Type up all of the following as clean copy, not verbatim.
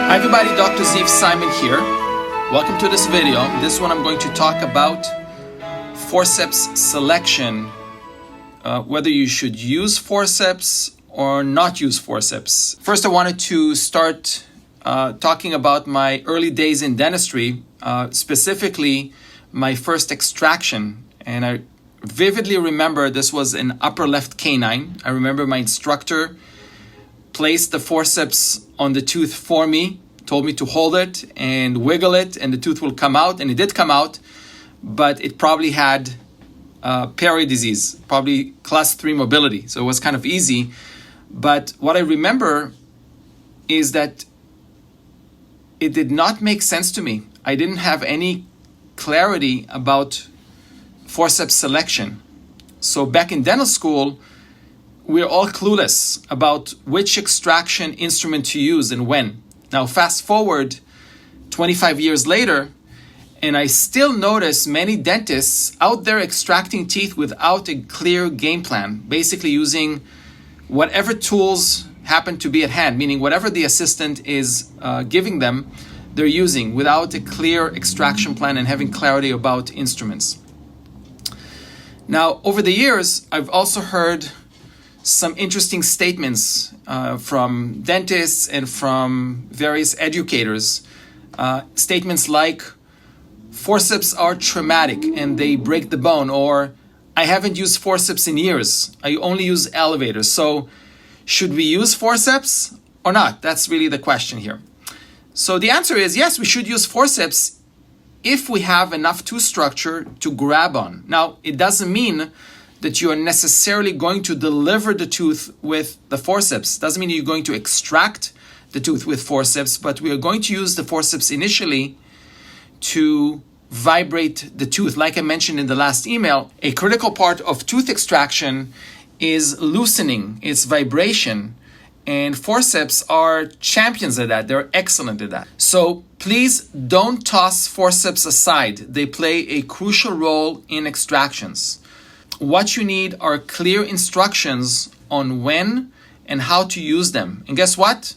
Hi everybody, Dr. Zeev Simon here. Welcome to this video. This one I'm going to talk about forceps selection, whether you should use forceps or not use forceps. First, I wanted to start talking about my early days in dentistry, specifically my first extraction. And I vividly remember this was an upper left canine. I remember my instructor placed the forceps on the tooth for me, told me to hold it and wiggle it and the tooth will come out, and it did come out, but it probably had peri disease, probably class 3 mobility, so it was kind of easy. But what I remember is that it did not make sense to me. I didn't have any clarity about forceps selection. So back in dental school, we're all clueless about which extraction instrument to use and when. Now, fast forward 25 years later, and I still notice many dentists out there extracting teeth without a clear game plan, basically using whatever tools happen to be at hand, meaning whatever the assistant is giving them, they're using without a clear extraction plan and having clarity about instruments. Now, over the years, I've also heard some interesting statements from dentists and from various educators. Statements like, forceps are traumatic and they break the bone, or I haven't used forceps in years, I only use elevators. So should we use forceps or not? That's really the question here. So the answer is yes, we should use forceps if we have enough tooth structure to grab on. Now, it doesn't mean that you are necessarily going to deliver the tooth with the forceps. Doesn't mean you're going to extract the tooth with forceps, but we are going to use the forceps initially to vibrate the tooth. Like I mentioned in the last email, a critical part of tooth extraction is loosening, it's vibration, and forceps are champions at that. They're excellent at that. So please don't toss forceps aside. They play a crucial role in extractions. What you need are clear instructions on when and how to use them. And guess what?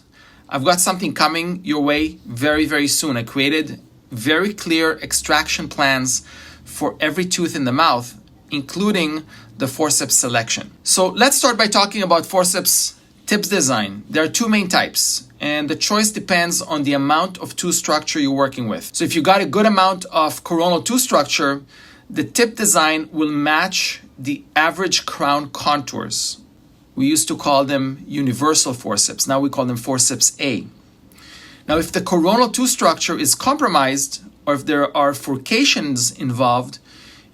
I've got something coming your way very, very soon. I created very clear extraction plans for every tooth in the mouth, including the forceps selection. So let's start by talking about forceps tips design. There are two main types, and the choice depends on the amount of tooth structure you're working with. So if you got a good amount of coronal tooth structure, the tip design will match the average crown contours. We used to call them universal forceps. Now we call them forceps A. Now, if the coronal tooth structure is compromised, or if there are furcations involved,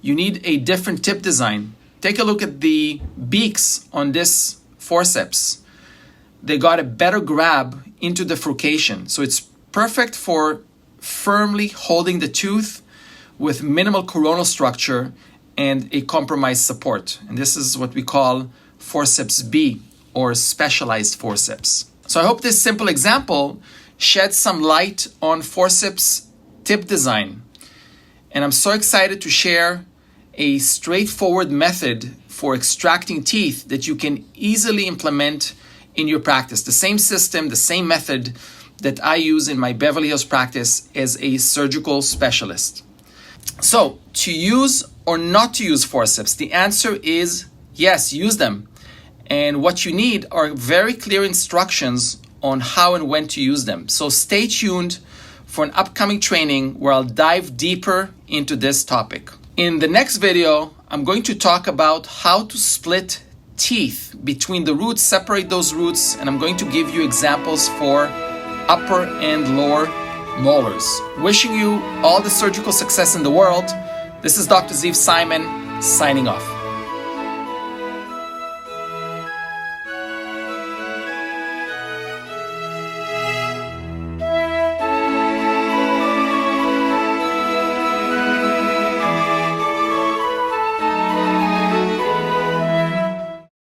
you need a different tip design. Take a look at the beaks on this forceps. They got a better grab into the furcation. So it's perfect for firmly holding the tooth with minimal coronal structure and a compromised support. And this is what we call forceps B, or specialized forceps. So I hope this simple example sheds some light on forceps tip design. And I'm so excited to share a straightforward method for extracting teeth that you can easily implement in your practice. The same system, the same method that I use in my Beverly Hills practice as a surgical specialist. So, to use or not to use forceps, the answer is yes, use them. And what you need are very clear instructions on how and when to use them. So stay tuned for an upcoming training where I'll dive deeper into this topic. In the next video, I'm going to talk about how to split teeth between the roots, separate those roots, and I'm going to give you examples for upper and lower molars. Wishing you all the surgical success in the world. This is Dr. Zeev Simon, signing off.